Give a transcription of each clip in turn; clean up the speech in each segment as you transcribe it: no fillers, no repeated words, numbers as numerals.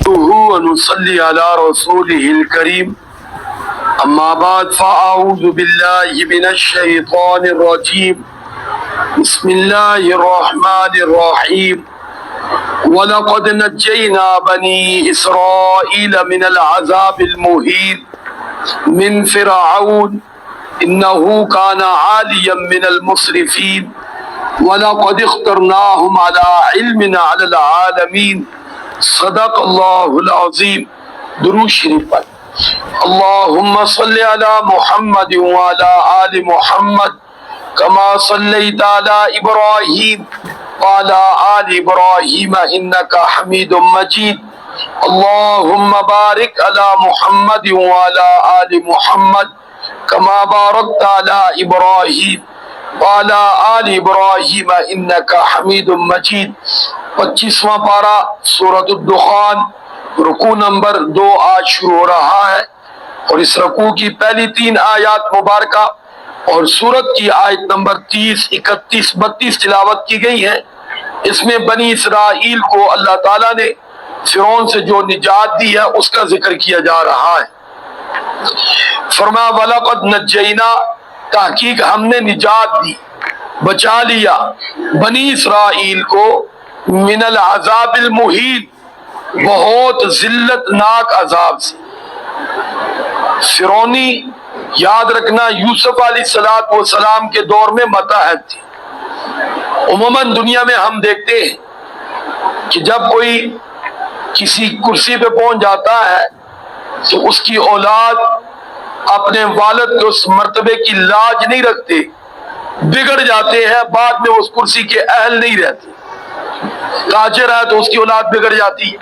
ونصلي على رسوله الكريم أما بعد فأعوذ بالله من الشيطان الرجيم بسم الله الرحمن الرحيم ولقد نجينا بني إسرائيل من العذاب المهين من فرعون إنه كان عاليا من المسرفين وَلَقَدِ اخْتَرْنَاهُمْ عَلَىٰ عِلْمٍ عَلَى الْعَالَمِينَ صدق اللہ العظیم۔ درود شریف پڑھ۔ اللہم صلی علی محمد وعلی آل محمد کما صلیت علی ابراہیم وعلی آل ابراہیم انکا حمید مجید۔ اللہم بارک علی محمد وعلی آل محمد کما بارکت علی ابراہیم وعلی آل ابراہیم انکا حمید مجید۔ 25واں پارہ سورۃ الدخان، رکوع نمبر 2 آج شروع ہو رہا ہے، اور اس رکوع کی پہلی 3 آیات مبارکہ اور سورت کی آیت نمبر 30، 31، 32 تلاوت کی گئی ہے۔ اس میں بنی اسرائیل کو اللہ تعالیٰ نے فرعون سے جو نجات دی ہے اس کا ذکر کیا جا رہا ہے۔ فرمایا وَلَقَدْ نَجَّيْنَا، تحقیق ہم نے نجات دی، بچا لیا بنی اسرائیل کو من العذاب المہین، بہت ذلت ناک عذاب سے۔ فرعونی یاد رکھنا یوسف علیہ السلام کے دور میں متحد تھی۔ عموماً دنیا میں ہم دیکھتے ہیں کہ جب کوئی کسی کرسی پہ پہنچ جاتا ہے تو اس کی اولاد اپنے والد کے اس مرتبے کی لاج نہیں رکھتے، بگڑ جاتے ہیں، بعد میں اس کرسی کے اہل نہیں رہتے۔ تاجر ہے تو اس کی اولاد بگڑ جاتی ہے،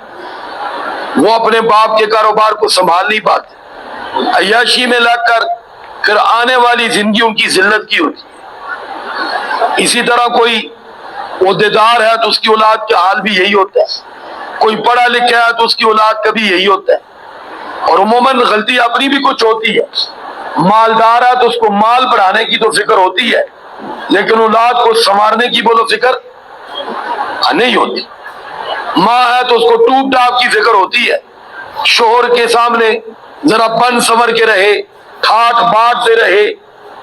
وہ اپنے باپ کے کاروبار کو سنبھال نہیں پاتے، عیاشی میں لگ کر پھر آنے والی زندگی ان کی ذلت کی ہوتی ہے۔ اسی طرح کوئی عہدیدار ہے تو اس کی اولاد کا حال بھی یہی ہوتا ہے، کوئی پڑھا لکھا ہے تو اس کی اولاد کا بھی یہی ہوتا ہے۔ اور عموماً غلطی اپنی بھی کچھ ہوتی ہے، مالدار ہے تو اس کو مال بڑھانے کی تو فکر ہوتی ہے، لیکن اولاد کو سنوارنے کی بولو فکر نہیں ہوتی۔ ماں ہے تو اس کو ٹوپ ٹاپ کی فکر ہوتی ہے، شوہر کے سامنے ذرا بن سنور کے رہے، ٹھاٹ باٹ سے رہے،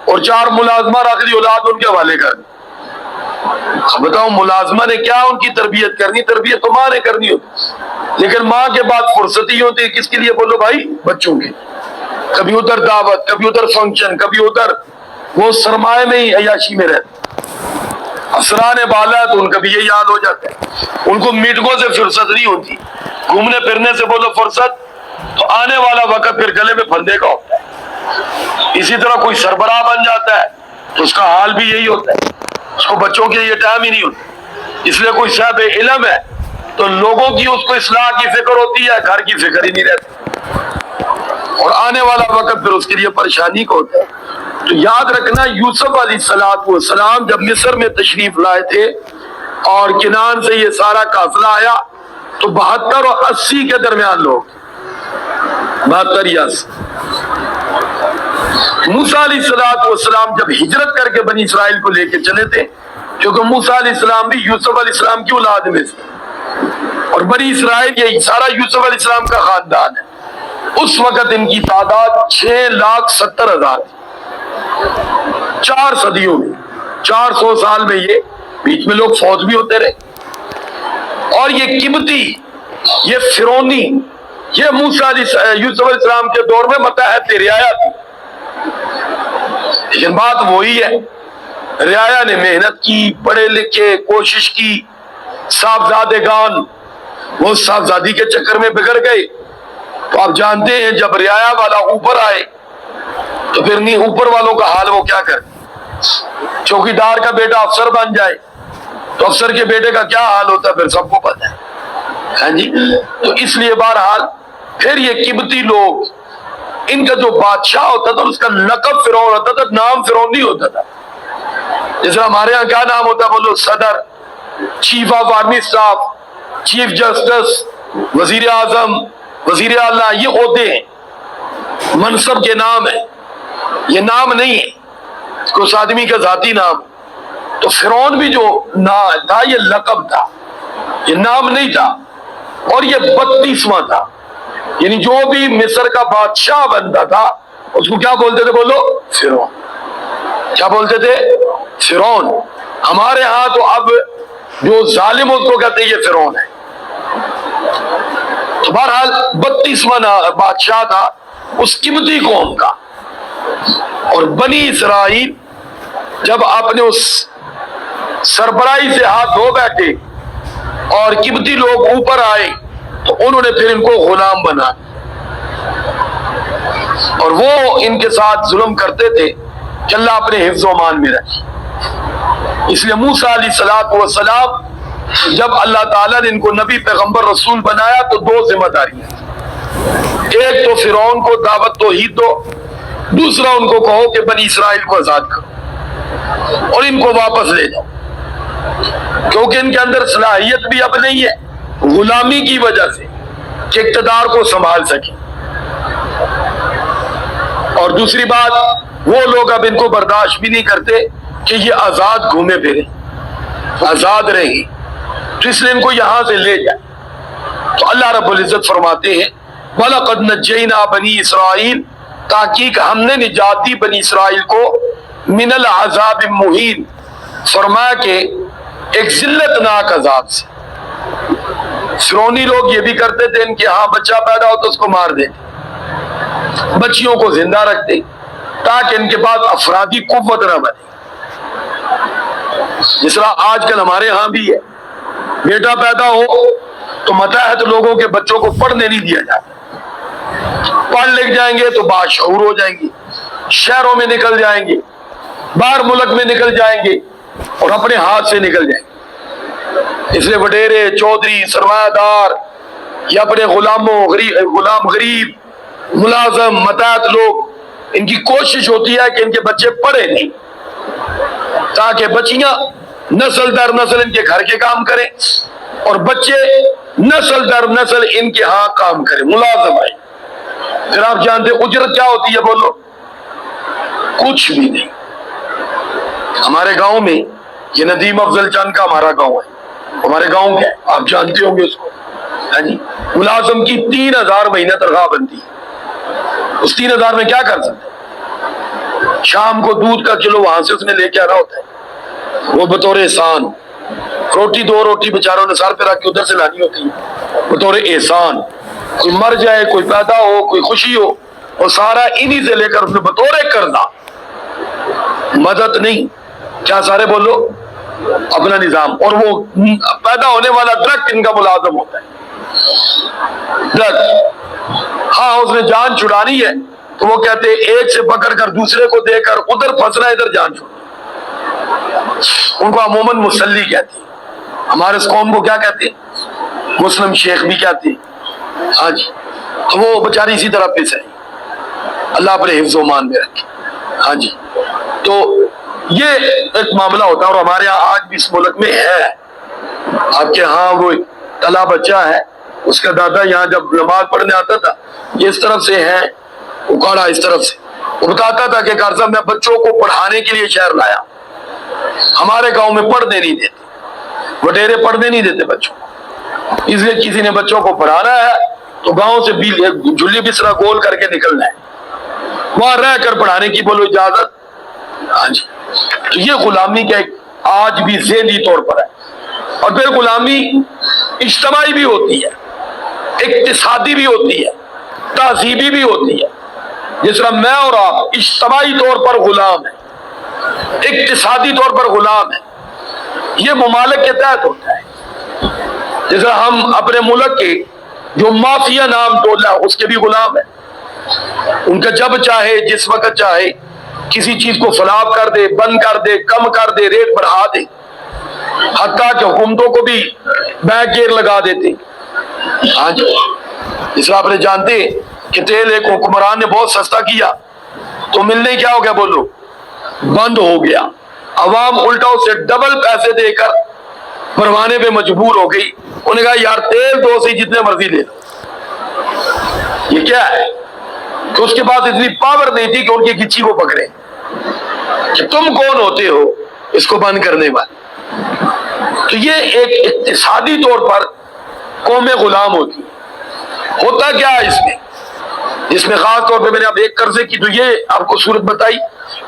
اور 4 ملازمہ رکھ لی اولاد ان کے حوالے کر۔ بتاؤ ملازمہ نے کیا ان کی تربیت کرنی، تربیت تو ماں نے کرنی ہوتی، لیکن ماں کے بعد فرصت ہی ہوتی ہے کس کے لیے بولو بھائی؟ بچوں کے۔ کبھی ادھر دعوت، کبھی ادھر فنکشن، کبھی ادھر، وہ سرمایہ میں ہی عیاشی میں رہتے۔ افسران بالا ہے تو ان کا بھی یہی حال ہو جاتا ہے، ان کو میٹنگوں سے فرصت نہیں ہوتی، گھومنے پھرنے سے بولو فرصت، تو آنے والا وقت پھر گلے میں پھندے کا ہوتا ہے۔ اسی طرح کوئی سربراہ بن جاتا ہے تو اس کا حال بھی یہی ہوتا ہے، اس کو بچوں کے لیے ٹائم ہی نہیں ہوتا۔ اس لیے کوئی صاحب علم ہے تو لوگوں کی اس کو اصلاح کی فکر ہوتی ہے، گھر کی فکر ہی نہیں رہتی، اور آنے والا وقت پھر اس کے لیے پریشانی کا ہوتا ہے۔ تو یاد رکھنا یوسف علیہ السلام جب مصر میں تشریف لائے تھے اور کنان سے یہ سارا قافلہ آیا تو 72 اور 80 کے درمیان لوگ، 72 یا 80۔ موسیٰ علیہ السلام جب ہجرت کر کے بنی اسرائیل کو لے کے چلے تھے، کیونکہ موسیٰ علیہ السلام بھی یوسف علیہ السلام کی اولاد میں سے، اور بنی اسرائیل یہ سارا یوسف علیہ السلام کا خاندان ہے۔ اس وقت ان کی تعداد 6,70,000 تھی۔ 4 صدیوں میں، 400 سال میں، یہ بیچ میں لوگ فوت بھی ہوتے رہے، اور یہ قبطی، یہ فرعونی، یہ موسیٰ یوسف علیہ السلام کے دور میں متحد تھے، رعایا تھی۔ لیکن بات وہی ہے، رعایا نے محنت کی، پڑھے لکھے، کوشش کی، صاحبزادگان وہ صاحبزادی کے چکر میں بگڑ گئے۔ تو آپ جانتے ہیں جب رعایا والا اوپر آئے تو پھر نہیں اوپر والوں کا حال وہ کیا کرے۔ چوکیدار کا بیٹا افسر بن جائے تو افسر کے بیٹے کا کیا حال ہوتا ہے پھر سب کو پتہ ہے، ہاں جی۔ تو اس لیے بہرحال پھر یہ قبطی لوگ، ان کا جو بادشاہ ہوتا تھا اس کا لقب فرعون ہوتا تھا، نام فرعون نہیں ہوتا تھا۔ جیسے ہمارے ہاں کیا نام ہوتا ہے بولو؟ صدر، chief of army staff, chief justice, وزیر اعظم، وزیر اعلیٰ، یہ عہدے ہیں، منصب کے نام ہیں، یہ نام نہیں ہے کہ اس آدمی کا ذاتی نام۔ تو فرعون بھی جو نام تھا یہ لقب تھا، یہ نام نہیں تھا۔ اور یہ 32واں تھا. یعنی جو بھی مصر کا بادشاہ بنتا تھا اس کو کیا بولتے تھے؟ بولو فرعون. کیا بولتے تھے؟ فرعون. ہمارے ہاں تو اب جو ظالم اس کو کہتے ہیں یہ فرعون ہے. تو بہرحال 32واں بادشاہ تھا اس قبطی قوم کا. اور بنی اسرائیل جب اپنے اس سربراہی سے ہاتھ دھو بیٹھے اور قبطی لوگ اوپر آئے تو انہوں نے پھر ان کو غلام بنا اور وہ ان کے ساتھ ظلم کرتے تھے کہ اللہ اپنے حفظ و امان میں رکھے. اس لیے موسیٰ علیہ السلام جب اللہ تعالیٰ نے ان کو نبی پیغمبر رسول بنایا تو 2 ذمہ داریاں. ایک تو فرعون کو دعوت توحید دو، دوسرا ان کو کہو کہ بنی اسرائیل کو آزاد کرو اور ان کو واپس لے جاؤ، کیونکہ ان کے اندر صلاحیت بھی اب نہیں ہے غلامی کی وجہ سے کہ اقتدار کو سنبھال سکیں. اور دوسری بات وہ لوگ اب ان کو برداشت بھی نہیں کرتے کہ یہ آزاد گھومے پھرے، آزاد رہیں، تو اس لیے ان کو یہاں سے لے جائے. تو اللہ رب العزت فرماتے ہیں وَلَقَدْ نَجَّيْنَا بَنِي اسرائیل، تحقیق ہم نے نجات دی بنی اسرائیل کو من العذاب المہین، فرمایا کہ ایک ذلت ناک عذاب سے. فرعونی لوگ یہ بھی کرتے تھے ان کے ہاں بچہ پیدا ہو تو اس کو مار دیتے، بچیوں کو زندہ رکھتے تاکہ ان کے پاس افرادی قوت نہ بنے. جس طرح آج کل ہمارے ہاں بھی ہے، بیٹا پیدا ہو تو متحد لوگوں کے بچوں کو پڑھنے نہیں دیا جاتا. پڑھ لکھ جائیں گے تو باشعور ہو جائیں گے، شہروں میں نکل جائیں گے، باہر ملک میں نکل جائیں گے اور اپنے ہاتھ سے نکل جائیں گے. اس لیے وڈیرے، چودھری، سرمایہ دار یا اپنے غلام غریب، ملازم، متحد لوگ، ان کی کوشش ہوتی ہے کہ ان کے بچے پڑھے نہیں تاکہ بچیاں نسل در نسل ان کے گھر کے کام کریں اور بچے نسل در نسل ان کے ہاں کام کریں، ملازم آئے. پھر آپ جانتے اجرت کیا ہوتی ہے؟ بولو کچھ بھی نہیں. ہمارے گاؤں میں یہ ندیم افضل چند کا ہمارا گاؤں ہے، ہمارے گاؤں کے آپ جانتے ہوں گے اس کو. ہاں جی، ملازم کی 3000 مہینہ تنخواہ بنتی ہے. اس 3000 میں کیا کر سکتے؟ شام کو دودھ کا کلو وہاں سے اس نے لے کے آنا ہوتا ہے، وہ بطور احسان. روٹی 2 روٹی بیچاروں نے سر پہ رکھ کے ادھر سے لانی ہوتی ہے بطور احسان. کوئی مر جائے، کوئی پیدا ہو، کوئی خوشی ہو، وہ سارا انہی سے لے کر اس نے بطور قرضہ. مدد نہیں، کیا سارے بولو اپنا نظام. اور وہ پیدا ہونے والا درخت ان کا ملازم ہوتا ہے. درخت ہاں اس نے جان چھڑانی ہے تو وہ کہتے ہیں ایک سے پکڑ کر دوسرے کو دے کر ادھر پھنسنا ادھر جان چھوڑنا. ان کو عموماً مسلی کہتے ہیں. ہمارے اس قوم کو کیا کہتے ہیں؟ مسلم شیخ بھی کہتے ہیں. ہاں جی، تو وہ بیچاری اسی طرح پس ہے. اللہ اپنے حفظ و امان میں رکھے. ہاں جی، تو یہ ایک معاملہ ہوتا ہے. اور ہمارے یہاں آج بھی اس ملک میں ہے، آپ کے ہاں وہ تلا بچہ ہے، اس کا دادا یہاں جب نماز پڑھنے آتا تھا یہ اس طرف سے ہے اکاڑا، اس طرف سے وہ بتاتا تھا کہ کار صاحب میں بچوں کو پڑھانے کے لیے شہر لایا. ہمارے گاؤں میں پڑھنے نہیں دیتے، وڈیرے پڑھنے نہیں دیتے بچوں کو. اس لیے کسی نے بچوں کو پڑھانا ہے تو گاؤں سے جھلی بسرا گول کر کے نکلنا ہے، وہاں رہ کر پڑھانے کی بولو اجازت. ہاں جی، تو یہ غلامی کا ایک آج بھی ذہنی طور پر ہے. اور پھر غلامی اجتماعی بھی ہوتی ہے، اقتصادی بھی ہوتی ہے، تہذیبی بھی ہوتی ہے. جس طرح میں اور آپ اجتماعی طور پر غلام ہیں، اقتصادی طور پر غلام ہیں، یہ ممالک کے تحت ہوتا ہے. جس طرح ہم اپنے ملک کے جو مافیا نام ٹولہ اس کے بھی غلام ہیں. ان کا جب چاہے جس وقت چاہے کسی چیز کو فلاپ کر دے، بند کر دے، کم کر دے، ریٹ بڑھا دے، حتیٰ کہ حکومتوں کو بھی بیک گیئر لگا دیتے. ہاں جی، اس طرح آپ نے جانتے کہ تیل ایک حکمران نے بہت سستا کیا تو ملنے کیا ہو گیا؟ بولو بند ہو گیا. عوام الٹا اسے ڈبل پیسے دے کر بھروانے پہ مجبور ہو گئی. انہوں نے کہا یار تیل دو سی جتنے مرضی لے لو. یہ کیا ہے کہ اس کے پاس اتنی پاور نہیں تھی کہ ان کی گچی کو پکڑے کہ تم کون ہوتے ہو اس کو بند کرنے والے. تو یہ ایک اقتصادی طور پر قومیں غلام ہوتی ہیں۔ ہوتا کیا ہے اس میں خاص طور پہ میں نے اب ایک قرضے کی تو یہ آپ کو صورت بتائی،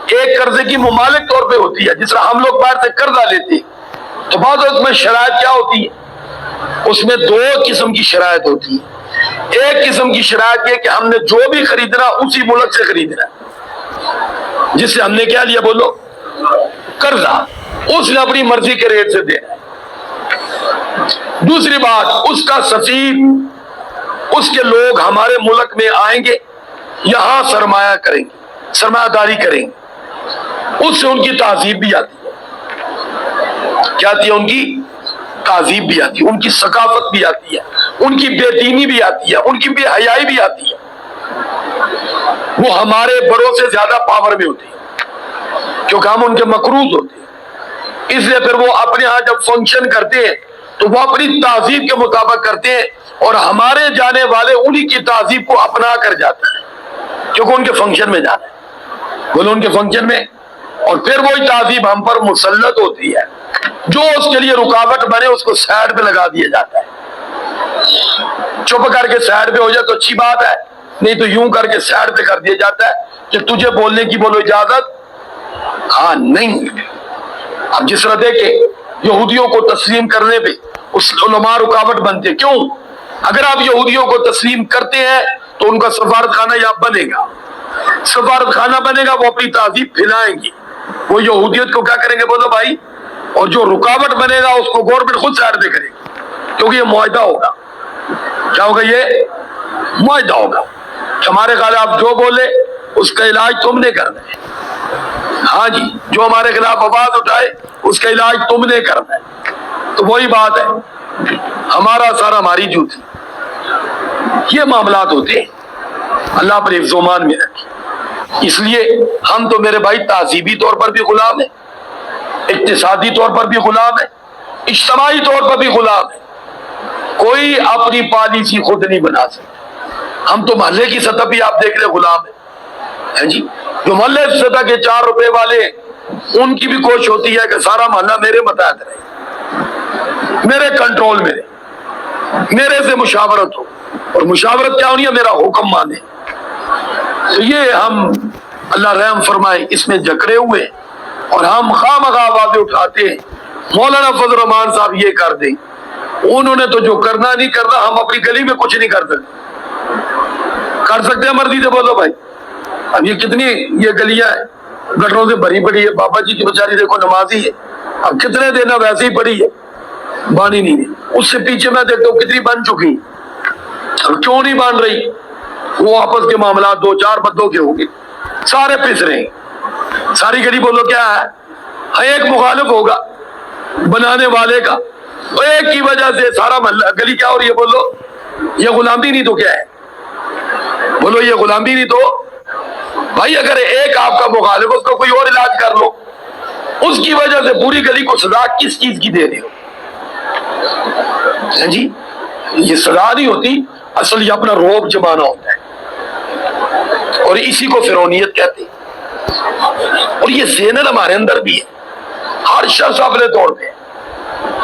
ایک قرضے کی ممالک طور پہ ہوتی ہے، جس طرح ہم لوگ باہر سے قرضہ لیتے ہیں تو بعض وقت میں شرائط کیا ہوتی ہے، اس میں دو قسم کی شرائط ہوتی ہے۔ ایک قسم کی شرائط یہ کہ ہم نے جو بھی خریدنا اسی ملک سے خریدنا، جس سے ہم نے کیا لیا بولو، قرضہ، اس نے اپنی مرضی کے ریٹ سے دینا۔ دوسری بات، اس کا سفیر، اس کے لوگ ہمارے ملک میں آئیں گے، یہاں سرمایہ کریں گے، سرمایہ داری کریں گے، اس سے ان کی تہذیب بھی آتی ہے۔ کیا آتی ہے؟ ان کی تہذیب بھی آتی ہے، ان کی ثقافت بھی آتی ہے، ان کی بے دینی بھی آتی ہے، ان کی بے حیائی بھی آتی ہے۔ وہ ہمارے بڑوں سے زیادہ پاور میں ہوتے ہیں کیونکہ ہم ان کے مقروض ہوتے ہیں، اس لیے پھر وہ اپنے ہاں جب فنکشن کرتے ہیں تو وہ اپنی تہذیب کے مطابق کرتے ہیں، اور ہمارے جانے والے انہی کی تہذیب کو اپنا کر جاتے ہیں کیونکہ ان کے فنکشن میں جانا ہے، بولو ان کے فنکشن میں، اور پھر وہی تہذیب ہم پر مسلط ہوتی ہے۔ جو اس کے لیے رکاوٹ بنے اس کو سائڈ پہ لگا دیا جاتا ہے، چپ کر کے سائڈ پہ ہو جائے تو اچھی بات ہے، نہیں تو یوں کر کے سائڈ پہ کر دیا جاتا ہے کہ تجھے بولنے کی بولو اجازت ہاں نہیں۔ اب جس طرح دیکھیں یہودیوں کو تسلیم کرنے پہ اس علماء رکاوٹ بنتے، کیوں؟ اگر آپ یہودیوں کو تسلیم کرتے ہیں تو ان کا سفارت خانہ یہاں بنے گا، سفارت خانہ بنے گا، وہ اپنی تہذیب پھیلائیں گے، وہ یہودیت کو کیا کریں گے بولو بھائی، اور جو رکاوٹ بنے گا اس کو گورنمنٹ خود سائڈ پہ کرے گی، کیونکہ یہ معاہدہ ہوگا۔ کیا ہوگا؟ یہ معاہدہ ہوگا، ہمارے خلاف جو بولے اس کا علاج تم نے کرنا ہے، ہاں جی، جو ہمارے خلاف آواز اٹھائے اس کا علاج تم نے کرنا ہے۔ تو وہی بات ہے، ہمارا سارا ہماری جوتی، یہ معاملات ہوتے ہیں۔ اللہ پر حفظ و امان میں رکھے۔ اس لیے ہم تو میرے بھائی تہذیبی طور پر بھی غلام ہیں، اقتصادی طور پر بھی غلام ہیں، اجتماعی طور پر بھی غلام ہیں۔ کوئی اپنی پالیسی خود نہیں بنا سکتا۔ ہم تو محلے کی سطح بھی آپ دیکھ رہے غلام ہیں جی، جو محلے کی سطح کے 4 روپے والے، ان کی بھی کوشش ہوتی ہے کہ سارا محلہ میرے متحد رہے، میرے کنٹرول میں رہے، میرے سے مشاورت ہو، اور مشاورت کیا ہونی ہے؟ میرا حکم مانے۔ تو یہ ہم اللہ رحم فرمائے اس میں جکڑے ہوئے، اور ہم خواہ آوازیں اٹھاتے ہیں، مولانا فضل الرحمان صاحب یہ کر دیں، انہوں نے تو جو کرنا نہیں کرنا، ہم اپنی گلی میں کچھ نہیں کر سکتے، کر سکتے ہیں مرضی سے بولو بھائی۔ اب یہ کتنی یہ گلیاں ہیں گٹروں سے بھری پڑی ہے، بابا جی کی بیچاری دیکھو نمازی ہے، اب کتنے دینا ویسے ہی پڑی ہے، بانی نہیں ہے، اس سے پیچھے میں دیکھتا ہوں کتنی بن چکی، اب کیوں نہیں بن رہی؟ وہ آپس کے معاملات 2-4 بندوں کے ہوں گے، سارے پس رہے ہیں، ساری گلی بولو کیا ہے، ایک مخالف ہوگا بنانے والے کا، ایک کی وجہ سے سارا محلہ گلی کیا ہو رہی ہے بولو؟ یہ غلامی نہیں تو کیا ہے بولو؟ یہ غلامی نہیں تو بھائی، اگر ایک آپ کا مخالف اس کا کوئی اور علاج کر لو، اس کی وجہ سے پوری گلی کو سزا کس چیز کی دے رہے ہو جی؟ یہ سزا نہیں ہوتی، اصل یہ اپنا روب جمانا ہوتا ہے، اور اسی کو فرعونیت کہتے ہیں۔ اور یہ ذہن ہمارے اندر بھی ہے، ہر شخص اپنے طور پہ،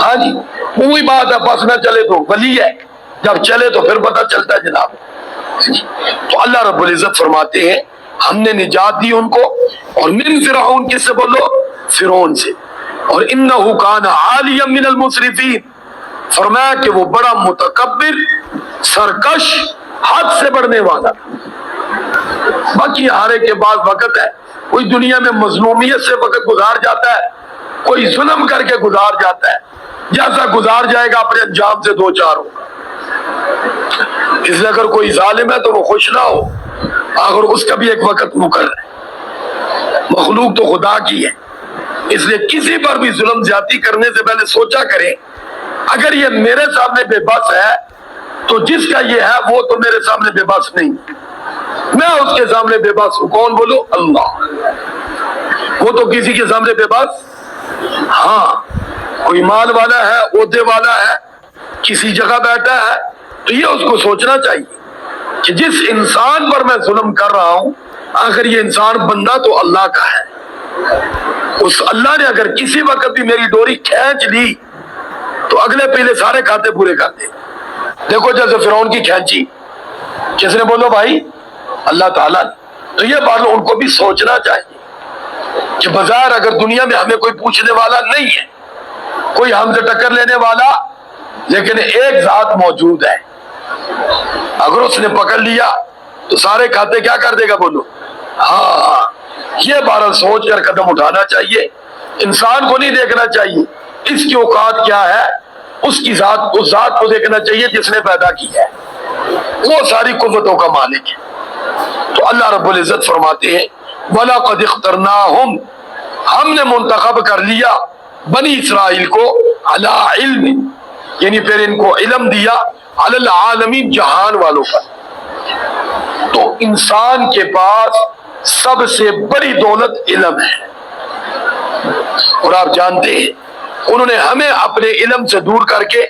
ہاں جی، وہی بات ہے، بس نہ چلے تو ولی ہے، جب چلے تو پھر پتہ چلتا ہے جناب۔ تو اللہ رب العزت فرماتے ہیں ہم نے نجات دی ان کو، اور من فرعون، کس سے بولو؟ فرعون سے، اور انہ کان عالیا من المسرفین، فرمایا کہ وہ بڑا متکبر، سرکش، حد سے بڑھنے والا تھا۔ باقی ہارے کے بعد وقت ہے، کوئی دنیا میں مظلومیت سے وقت گزار جاتا ہے، کوئی ظلم کر کے گزار جاتا ہے، جیسا گزار جائے گا اپنے انجام سے 2-4 ہوگا۔ اس لیے اگر کوئی ظالم ہے تو وہ خوش نہ ہو، اگر اس کا بھی ایک وقت مقرر ہے، مخلوق تو خدا کی ہے، اس لیے کسی پر بھی ظلم زیادتی کرنے سے پہلے سوچا کریں، اگر یہ میرے سامنے بے بس ہے تو جس کا یہ ہے وہ تو میرے سامنے بے بس نہیں، میں اس کے سامنے بے بس ہوں۔ کون بولو؟ اللہ۔ وہ تو کسی کے سامنے بے بس، ہاں، کوئی مال والا ہے، عہدے والا ہے، کسی جگہ بیٹھا ہے، تو یہ اس کو سوچنا چاہیے کہ جس انسان پر میں ظلم کر رہا ہوں، آخر یہ انسان بندہ تو اللہ کا ہے، اس اللہ نے اگر کسی وقت بھی میری ڈوری کھینچ لی تو اگلے پہلے سارے کھاتے پورے کر دے، دیکھو جیسے فرعون کی کھینچی، کس نے بولو بھائی؟ اللہ تعالیٰ نے. تو یہ بات ان کو بھی سوچنا چاہیے کہ بظاہر اگر دنیا میں ہمیں کوئی پوچھنے والا نہیں ہے، کوئی ہم سے ٹکر لینے والا، لیکن ایک ذات موجود ہے، اگر اس نے پکڑ لیا تو سارے کھاتے کیا کر دے گا؟ بولو ہاں. یہ بارہ سوچ کر قدم اٹھانا چاہیے. انسان کو نہیں دیکھنا چاہیے اس کی اوقات کیا ہے، اس کی ذات، اس ذات کو دیکھنا چاہیے جس نے پیدا کیا ہے، وہ ساری قوتوں کا مالک ہے. تو اللہ رب العزت فرماتے ہیں وَلَقَدِ اخْتَرْنَاهُمْ، ہم نے منتخب کر لیا بنی اسرائیل کو علی علم، یعنی پھر ان کو علم دیا علی العالمین، جہان والوں پر. تو انسان کے پاس سب سے بڑی دولت علم ہے، اور آپ جانتے ہیں انہوں نے ہمیں اپنے علم سے دور کر کے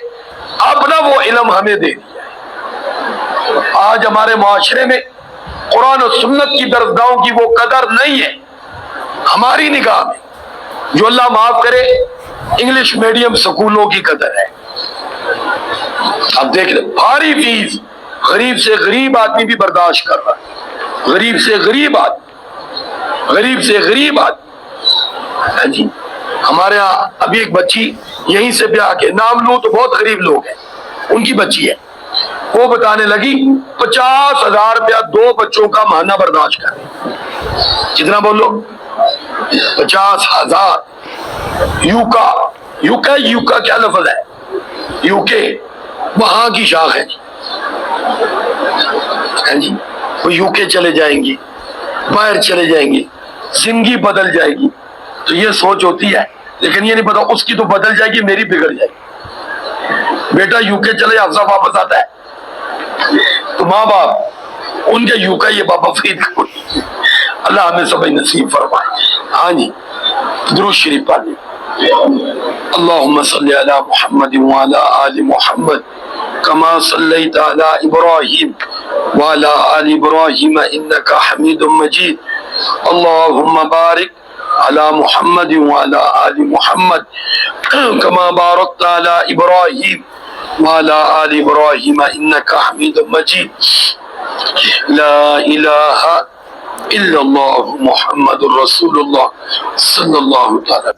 اپنا وہ علم ہمیں دے دیا ہے. آج ہمارے معاشرے میں قرآن و سنت کی درسگاہوں کی وہ قدر نہیں ہے ہماری نگاہ میں، جو اللہ معاف کرے انگلش میڈیم سکولوں کی قدر ہے. اب دیکھ لیں بھاری فیس، غریب سے غریب آدمی بھی برداشت کر رہا ہے، غریب سے غریب آدمی، غریب سے غریب آدمی. جی ہمارے ہاں ابھی ایک بچی یہیں سے بیاہ کے، نام لوں تو بہت غریب لوگ ہیں، ان کی بچی ہے، وہ بتانے لگی 50,000 روپیہ 2 بچوں کا ماہانہ برداشت کر. کتنا بولو؟ 50,000. یوکا، یوکا، یوکا کیا لفظ ہے؟ یوکے وہاں کی شاخ ہے جی. وہ یوکے چلے جائیں گی، باہر چلے جائیں گی، زندگی بدل جائے گی. تو یہ سوچ ہوتی ہے، لیکن یہ نہیں پتا اس کی تو بدل جائے گی، میری بگڑ جائے گی. بیٹا یوکے چلے افزا واپس آتا ہے، تو ماں باپ ان کے یوکا یہ بابا فرید کو. اللہ ہمیں سب نصیب فرمائے. ہاں جی درود شریف پڑھیں. اللهم صل على محمد وعلى آل محمد كما صليت على إبراهيم وعلى آل إبراهيم إنك حميد مجيد. اللهم بارك على محمد وعلى آل محمد كما باركت على إبراهيم وعلى آل إبراهيم إنك حميد مجيد. لا إله إلا الله محمد رسول الله صلى الله تعالى